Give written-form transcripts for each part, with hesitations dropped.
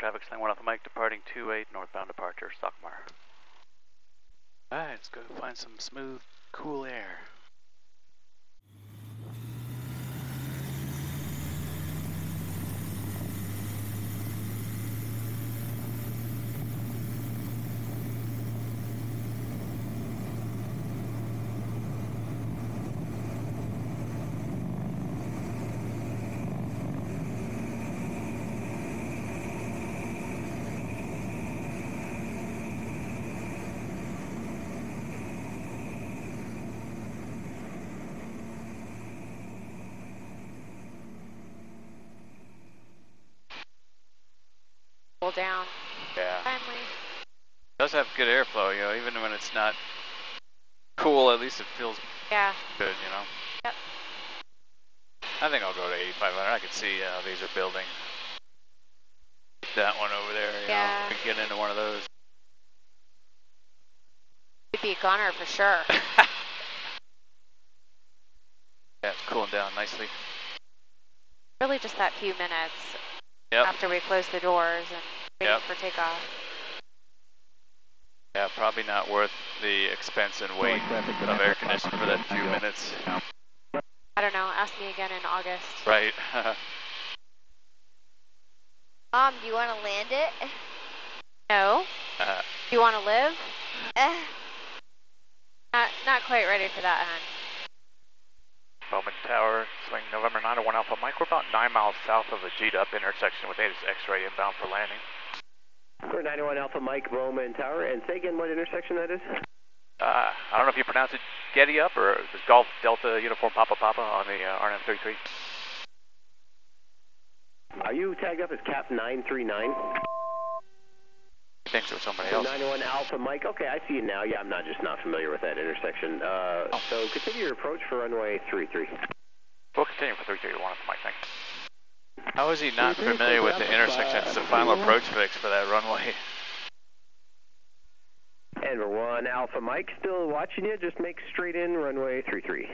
traffic, Sling 1 Alpha Mike, departing 28, northbound departure, Stockmar. Alright, let's go find some smooth, cool air. Down. Yeah. Finally. It does have good airflow, you know, even when it's not cool, at least it feels good, you know? Yep. I think I'll go to 8,500. I can see these are building. That one over there, you know, we can get into one of those. You'd be a gunner for sure. Yeah, it's cooling down nicely. Really just that few minutes after we close the doors and wait for takeoff. Yeah, probably not worth the expense and weight of air conditioning for that few minutes. I don't know, ask me again in August. Right. Do you want to land it? No. Do you want to live? Not quite ready for that, hon. Bowman Tower, Sling November 9 to 1 Alpha Mike. We're about 9 miles south of the G-Up intersection with ATC X-ray inbound for landing. We're 91 Alpha Mike, Bowman Tower, and say again what intersection that is? I don't know if you pronounce it Getty Up or is Golf Delta Uniform Papa Papa on the RN33. Are you tagged up as Cap 939? I think so, somebody else. 91 Alpha Mike, okay, I see you now. Yeah, I'm just not familiar with that intersection. So continue your approach for runway 33. We'll continue for 33 to 1 Alpha Mike, thanks. How is he not familiar with the intersection? It's the final approach fix for that runway. And we're 1 Alpha Mike, still watching you. Just make straight in runway 33.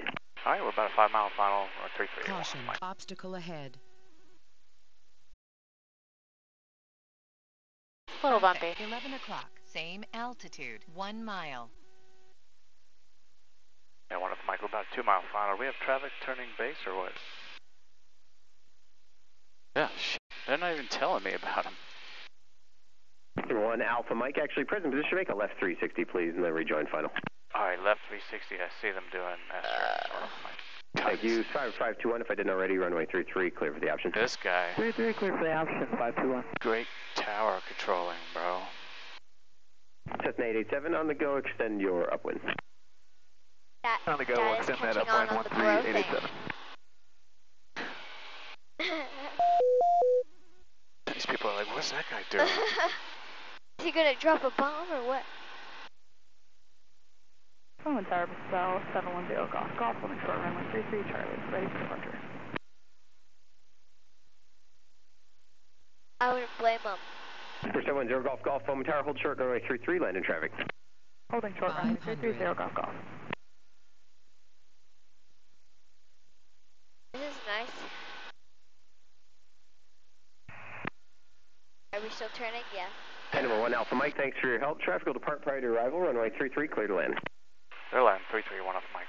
All right, we're about a 5-mile final, 33. Caution, obstacle ahead. A little bumpy. 11 o'clock, same altitude, 1 mile. Yeah, 1 Alpha Mike, we're about a 2-mile final. Do we have traffic turning base or what? Yeah, shit. They're not even telling me about him. 1 Alpha Mike, actually present position, make a left 360 please, and then rejoin final. All right, left 360, I see them doing that. Thank you, 5521, if I didn't already, runway 33, clear for the option. This guy. 33, clear for the option, 521. Great tower controlling, bro. Cessna 887, on the go, extend your upwind. On the go, extend that upwind, 13887. These people are like, what's that guy doing? Is he gonna drop a bomb or what? Bowman Tower, Bell 710 Golf, holding short runway 33, Charlie, ready for departure. I wouldn't blame him. 470 Golf, Bowman Tower, hold short, runway 33, land in traffic. Holding short runway 330 Golf. This is nice. Are we still turning? Yeah. Number 1 Alpha Mike, thanks for your help. Traffic will depart prior to arrival, runway 33, clear to land. They're landing 331 Alpha Mike.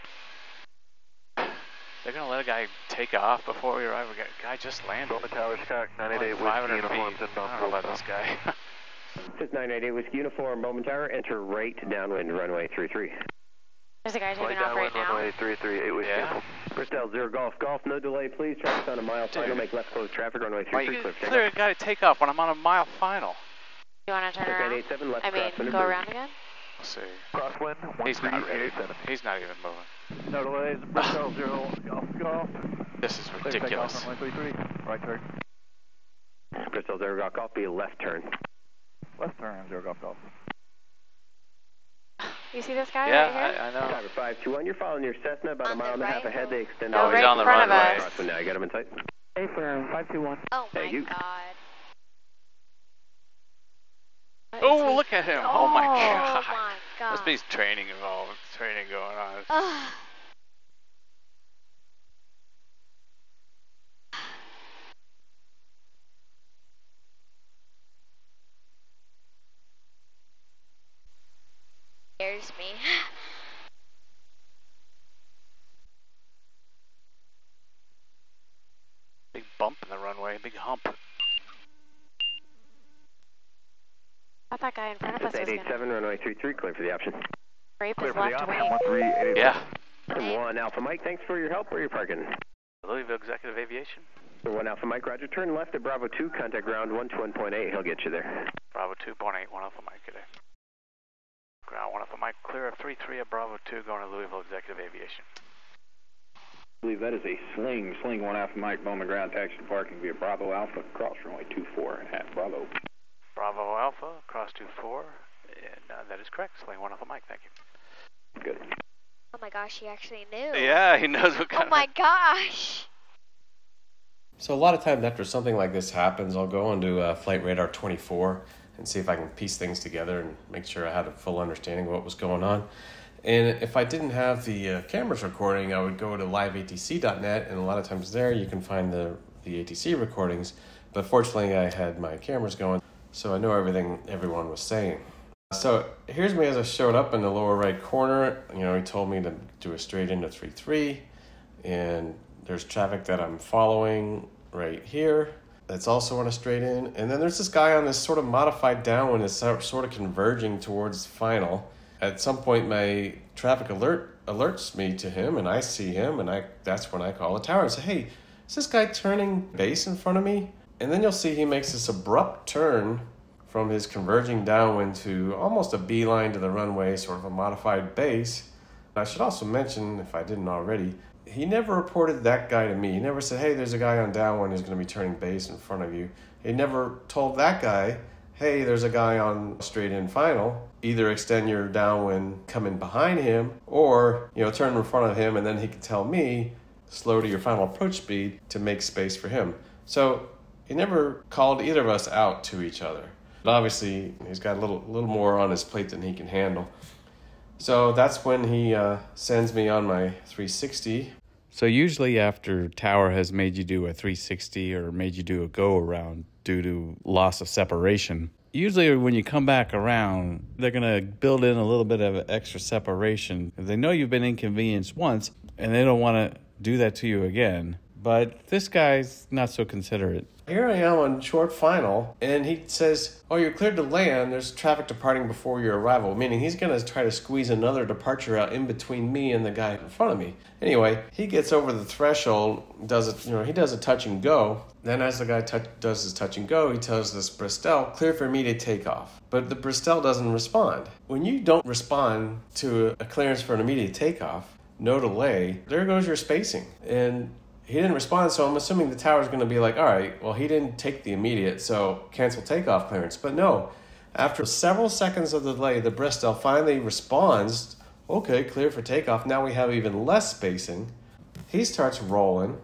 They're going to let a guy take off before we arrive. A guy just landed. Bowman Tower, Chicago, 988 500 Whiskey, feet. Uniform, I don't know about this guy. This is 988 Whiskey Uniform, Bowman Tower, enter right downwind, runway 33. There's a guy taking off right now. Runway 338 Whiskey. Yeah. Bristol 0 Golf, no delay please. Traffic on a mile final, make left close traffic, runway 33, clear for clear a guy to take off when I'm on a mile final. You want to turn around? 987, left I mean, go around again? We'll see. Crosswind, He's not ready. 13887. He's not even moving. No delays, Bristol 0 Golf. This is ridiculous. Runway 33, right turn. Bristol 0 Golf, be a left turn. Left turn, 0 Golf. You see this guy Yeah, right here? I know. Driver 521, you're following your Cessna, about a mile and a half ahead, they extend No, right he's on the in front of runway. us. Crosswind now, you got him in sight? Hey, for 521. Oh my Thank you. god. Oh, look at him. Oh my god. Oh my god. Must be training involved. Training going on. Ugh. big hump. I thought that guy in front of us was going to 887, runway 33, clear for the option. scrape his left wing. Yeah. 1 Alpha Mike, thanks for your help. Where are you parking? Louisville Executive Aviation. 1 Alpha Mike, roger. Turn left at Bravo 2, contact ground 121.8. He'll get you there. Bravo 2.8, 1 Alpha Mike today. Ground 1 Alpha Mike, clear of 33 at Bravo 2, going to Louisville Executive Aviation. I believe that is a Sling 1 Alpha Mike, Bowman ground taxi to parking via Bravo Alpha, cross runway 24 at Bravo. Bravo Alpha, cross 24, and that is correct. Sling 1 Alpha Mike, thank you. Good. Oh my gosh, he actually knew. Yeah, he knows what kind Oh my gosh. So a lot of times after something like this happens, I'll go onto Flight Radar 24 and see if I can piece things together and make sure I had a full understanding of what was going on. And if I didn't have the cameras recording, I would go to liveatc.net, and a lot of times there you can find the ATC recordings. But fortunately, I had my cameras going, so I know everything everyone was saying. So here's me as I showed up in the lower right corner. You know, he told me to do a straight into 3-3, and there's traffic that I'm following right here that's also on a straight in. And then there's this guy on this sort of modified downwind that's sort of converging towards final. At some point, my traffic alert alerts me to him, and I see him, and that's when I call the tower and say, hey, is this guy turning base in front of me? And then you'll see he makes this abrupt turn from his converging downwind to almost a beeline to the runway, sort of a modified base. I should also mention, if I didn't already, he never reported that guy to me. He never said, hey, there's a guy on downwind who's going to be turning base in front of you. He never told that guy, hey, there's a guy on straight in final. Either extend your downwind, come in behind him, or turn in front of him, and then he can tell me, slow to your final approach speed to make space for him. So he never called either of us out to each other. But obviously, he's got a little more on his plate than he can handle. So that's when he sends me on my 360. So usually after tower has made you do a 360 or made you do a go around due to loss of separation, usually when you come back around, they're going to build in a little bit of extra separation. They know you've been inconvenienced once, and they don't want to do that to you again. But this guy's not so considerate. Here I am on short final, and he says, oh, you're cleared to land. There's traffic departing before your arrival, meaning he's going to try to squeeze another departure out in between me and the guy in front of me. Anyway, he gets over the threshold, he does a touch and go. Then as the guy does his touch and go, he tells this Bristol, clear for immediate takeoff. But the Bristol doesn't respond. When you don't respond to a clearance for an immediate takeoff, no delay, there goes your spacing. And he didn't respond, so I'm assuming the tower's going to be like, all right, well, he didn't take the immediate, so cancel takeoff clearance. But no, after several seconds of delay, the Bristol finally responds, okay, clear for takeoff. Now we have even less spacing. He starts rolling,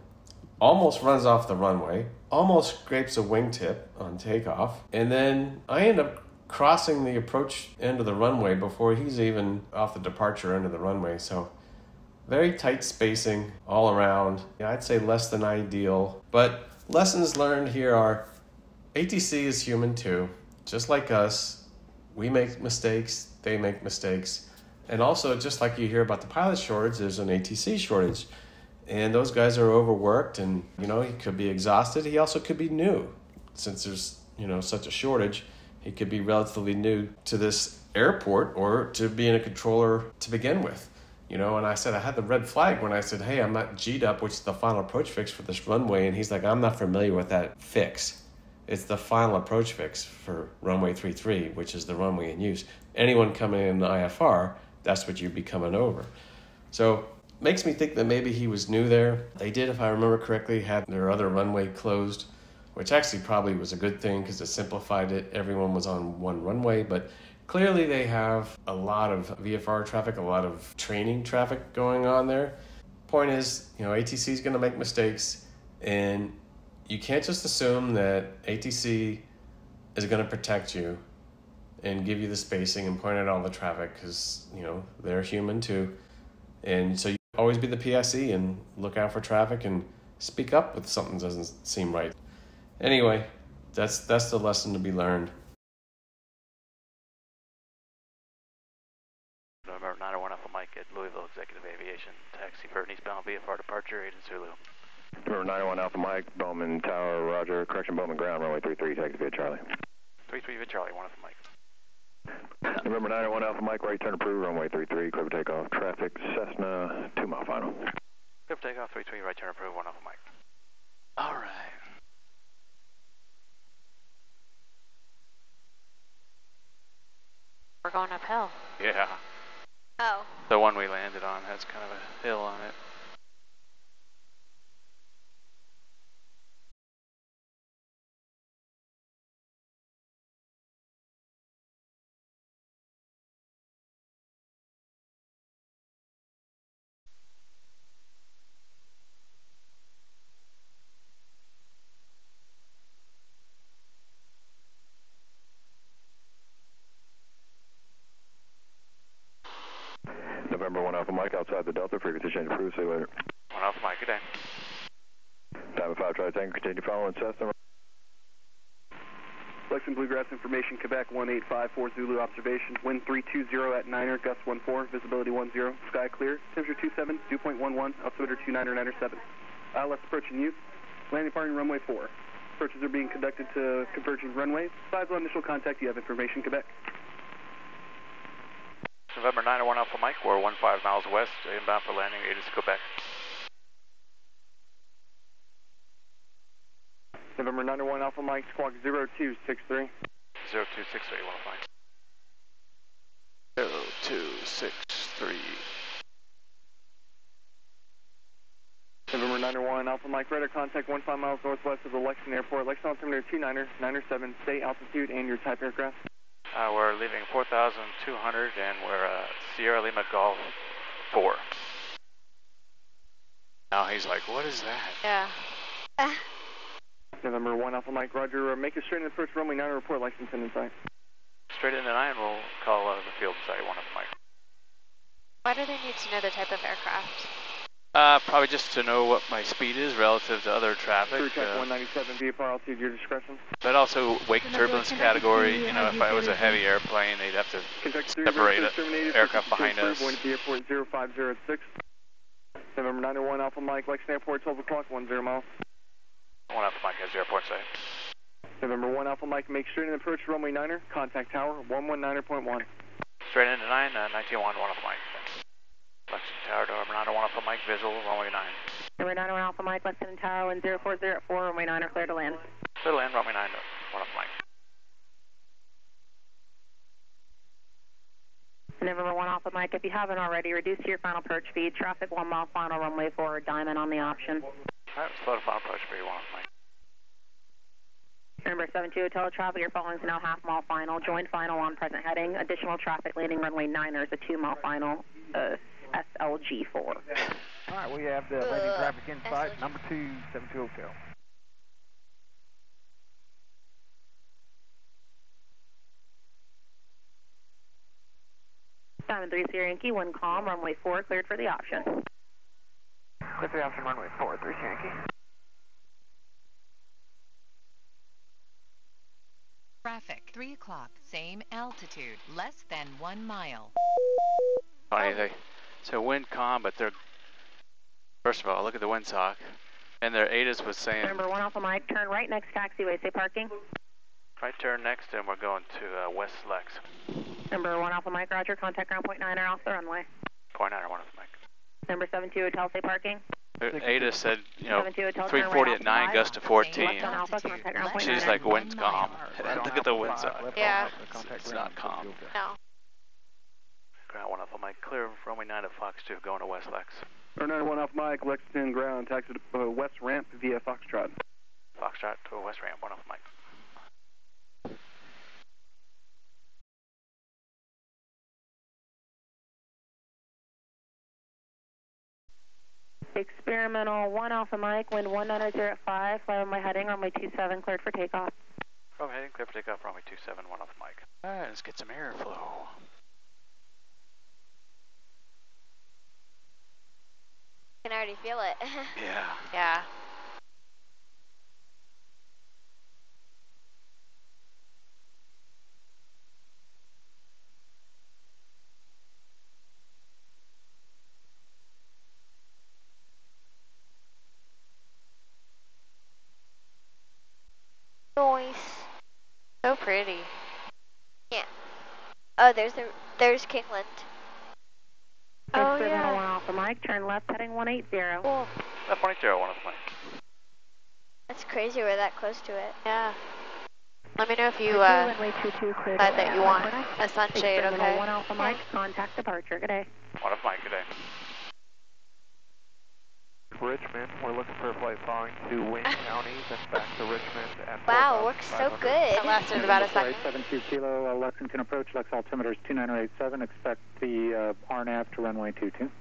almost runs off the runway, almost scrapes a wingtip on takeoff, and then I end up crossing the approach end of the runway before he's even off the departure end of the runway. So very tight spacing all around. Yeah, I'd say less than ideal. But lessons learned here are ATC is human too. Just like us, we make mistakes, they make mistakes. And also, just like you hear about the pilot shortage, there's an ATC shortage. And those guys are overworked, and he could be exhausted. He also could be new. Since there's such a shortage, he could be relatively new to this airport or to being a controller to begin with. And I said, I had the red flag when I said, hey, I'm not G'd up, which is the final approach fix for this runway. And he's like, I'm not familiar with that fix. It's the final approach fix for runway 33, which is the runway in use. Anyone coming in the IFR, that's what you'd be coming over. So makes me think that maybe he was new there. They did, if I remember correctly, have their other runway closed, which actually probably was a good thing because it simplified it. Everyone was on one runway, but clearly they have a lot of VFR traffic, a lot of training traffic going on there. Point is, ATC is going to make mistakes, and you can't just assume that ATC is going to protect you and give you the spacing and point out all the traffic because, they're human too. And so you always be the PSE and look out for traffic and speak up if something doesn't seem right. Anyway, that's the lesson to be learned. November 901 Alpha Mike at Louisville Executive Aviation. Taxi for an eastbound VFR departure, 8 Zulu. Remember 901 Alpha Mike, Bowman Tower, Roger. Correction, Bowman ground, runway 33, take via Charlie. 33 via Charlie, 1 Alpha Mike. Remember 901 Alpha Mike, right turn approved, runway 33, clear for takeoff. Traffic, Cessna, 2 mile final. Clear for takeoff, 33, right turn approved, 1 Alpha Mike. All right. We're going uphill. Yeah. Oh. The one we landed on has kind of a hill on it. November 1 Alpha Mike, outside the Delta, frequency change approved, see you later. 1 Alpha Mike, good day. Diamond 5, try to tank, continue following Cessna. Lexington Bluegrass Information, Quebec 1854 Zulu observation. Wind 320 at 9er, gust 14, visibility 10, sky clear, temperature 27, dew point 11, altimeter 2997. ILS approaching you, landing parting runway 4. Approaches are being conducted to converging runways. Sizable initial contact, you have information, Quebec. November 901 Alpha Mike, we're 15 miles west, inbound for landing, ATC Quebec. November 901 Alpha Mike, squawk 0263. 0263, 1 Alpha Mike. 0263. November 901 Alpha Mike, radar contact 15 miles northwest of the Lexington Airport. Lexington altimeter 29er, 97, state altitude and your type aircraft. We're leaving 4,200 and we're Sierra Lima Golf 4. Now he's like, what is that? Yeah. November 1 Alpha Mike, Roger. Make a straight in approach runway 9 report Lexington in sight. Straight into 9, we'll call the field site 1 Alpha Mike. Why do they need to know the type of aircraft? Probably just to know what my speed is relative to other traffic. Crew check 197, VFR altitude, your discretion. But also wake turbulence category. You know, if I was a heavy airplane, they'd have to separate it. Aircraft behind us. Going to the airport 0506. November 901 Alpha Mike, Lexington Airport, 12 o'clock, 10 miles. 1 Alpha Mike has the airport site. November 1 Alpha Mike, make straight in approach runway 9er, contact tower 119.1. Straight into 9, 19-1, 1 Alpha Mike. Lexington Tower, November 901 Alpha Mike, visual, runway 9. Number 901 Alpha Mike, Lexington Tower, 0404, runway 9 are clear to land. Clear to land, runway 9, 1 Alpha Mike. Number 1 Alpha Mike, if you haven't already, reduce your final approach speed. Traffic 1 mile final, runway 4, diamond on the option. Alright, slow to final approach speed, 1 Alpha Mike. Number 72, teletraffic, your following is now half mile final. Join final on present heading. Additional traffic landing runway 9er is a 2 mile final, SLG4. All right, we have the landing traffic in sight, number 272 Hotel. Diamond 3 Sierra Yankee, 1 calm, runway 4, cleared for the option. Clear for the option, runway 4, 3 Sierra Yankee. Traffic, 3 o'clock, same altitude, less than 1 mile. Funny, they so wind calm, but they're, first of all, look at the windsock, and their ATIS was saying. Number 1 Alpha Mike, turn right next taxiway, say parking. Right turn next, and we're going to West Lex. Number 1 Alpha Mike, Roger, contact ground point 9er off the runway. Point 9 or 1 Alpha Mike. Number 72 Hotel, say parking. ATIS said, you know, 72 Hotel, 340 at 9, gust to 14. Altitude, She's like, wind's calm. Look at the windsock. Yeah. It's not calm. No. Ground 1 Alpha Mike, clear runway 9 at Fox 2, going to West Lex. 901 Alpha Mike, Lexington ground, taxi to west ramp via Foxtrot. Foxtrot to a west ramp, 1 Alpha Mike. Experimental 1 Alpha Mike, wind 190 at 5, fly on my heading, runway 27, cleared for takeoff. Runway heading, clear for takeoff, runway 27, 1 Alpha Mike. Alright, let's get some airflow. I can already feel it. Yeah. Yeah. Nice. So pretty. Yeah. Oh, there's Kingland. Oh, yeah. yeah. 1 Alpha Mike, turn left heading 180. Cool. Left 180, 1 Alpha Mike. That's crazy we're that close to it. Yeah. Let me know if you runway 22 clear. decide that you want a sunshade, okay? 1 Alpha Mike, contact departure. Good day. 1 Alpha Mike, good day. Richmond, we're looking for a flight following to Wayne Counties and back to Richmond at Wow, works so good. That lasted about a second. 72 Kilo, Lexington approach, Lex altimeter is 29087. Expect the RNAV to runway 22.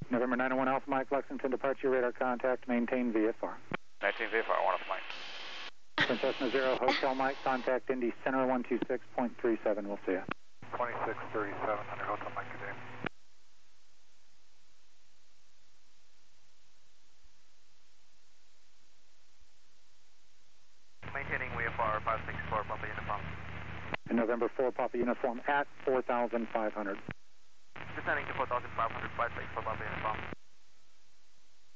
November 901 Alpha Mike, Lexington departure, radar contact, maintain VFR. 19 VFR, 1 Alpha Mike. Princess Zero, Hotel Mike, contact Indy Center 126.37, we'll see you. 2637 under Hotel Mike, good day. Maintaining VFR 564 Papa Uniform. In November 4 Papa Uniform at 4,500. Descending to 4,500, 564 Papa Uniform.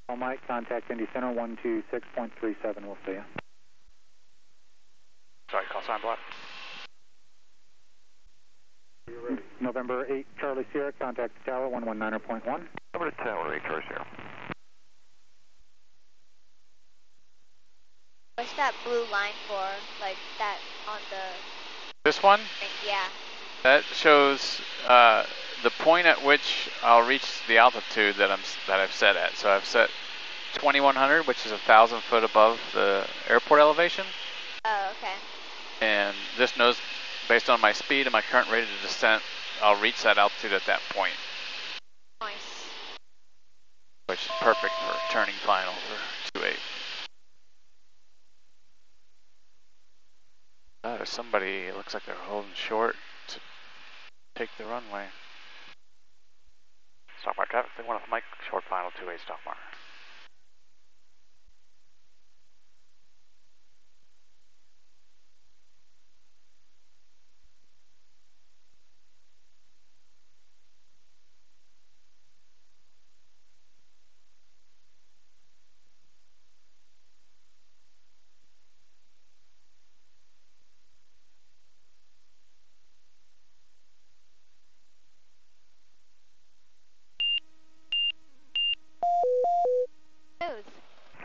All Mike, contact Indy Center 126.37, we'll see you. Sorry, call sign block. November 8 Charlie Sierra, contact the tower 119.1. Over to tower 8 Charlie Sierra. What's that blue line for? Like that on the... This one? Yeah. That shows the point at which I'll reach the altitude that I've set at. So I've set 2100, which is 1,000 foot above the airport elevation. Oh, okay. And this knows, based on my speed and my current rate of descent, I'll reach that altitude at that point. Nice. Which is perfect for turning final for 28. There's somebody, it looks like they're holding short to take the runway. Stock mark traffic, they want off Mike, short final 28 stock mark.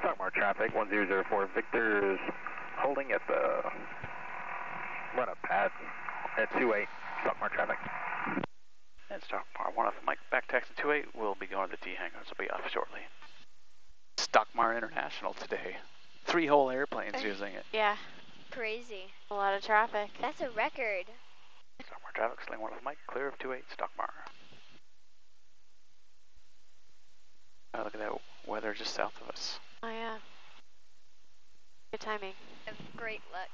Stockmar traffic 1004 Victor is holding at the run up pad at 28 Stockmar traffic. And Stockmar 1 off Mike, back taxi 28, we'll be going to the T hangars, will be off shortly. Stockmar International today. 3 whole airplanes using it. Yeah. Crazy. A lot of traffic. That's a record. Stockmar traffic, Sling 1 off Mike, clear of 28 Stockmar. Oh, look at that weather just south of us. Oh, yeah. Good timing. Of great luck.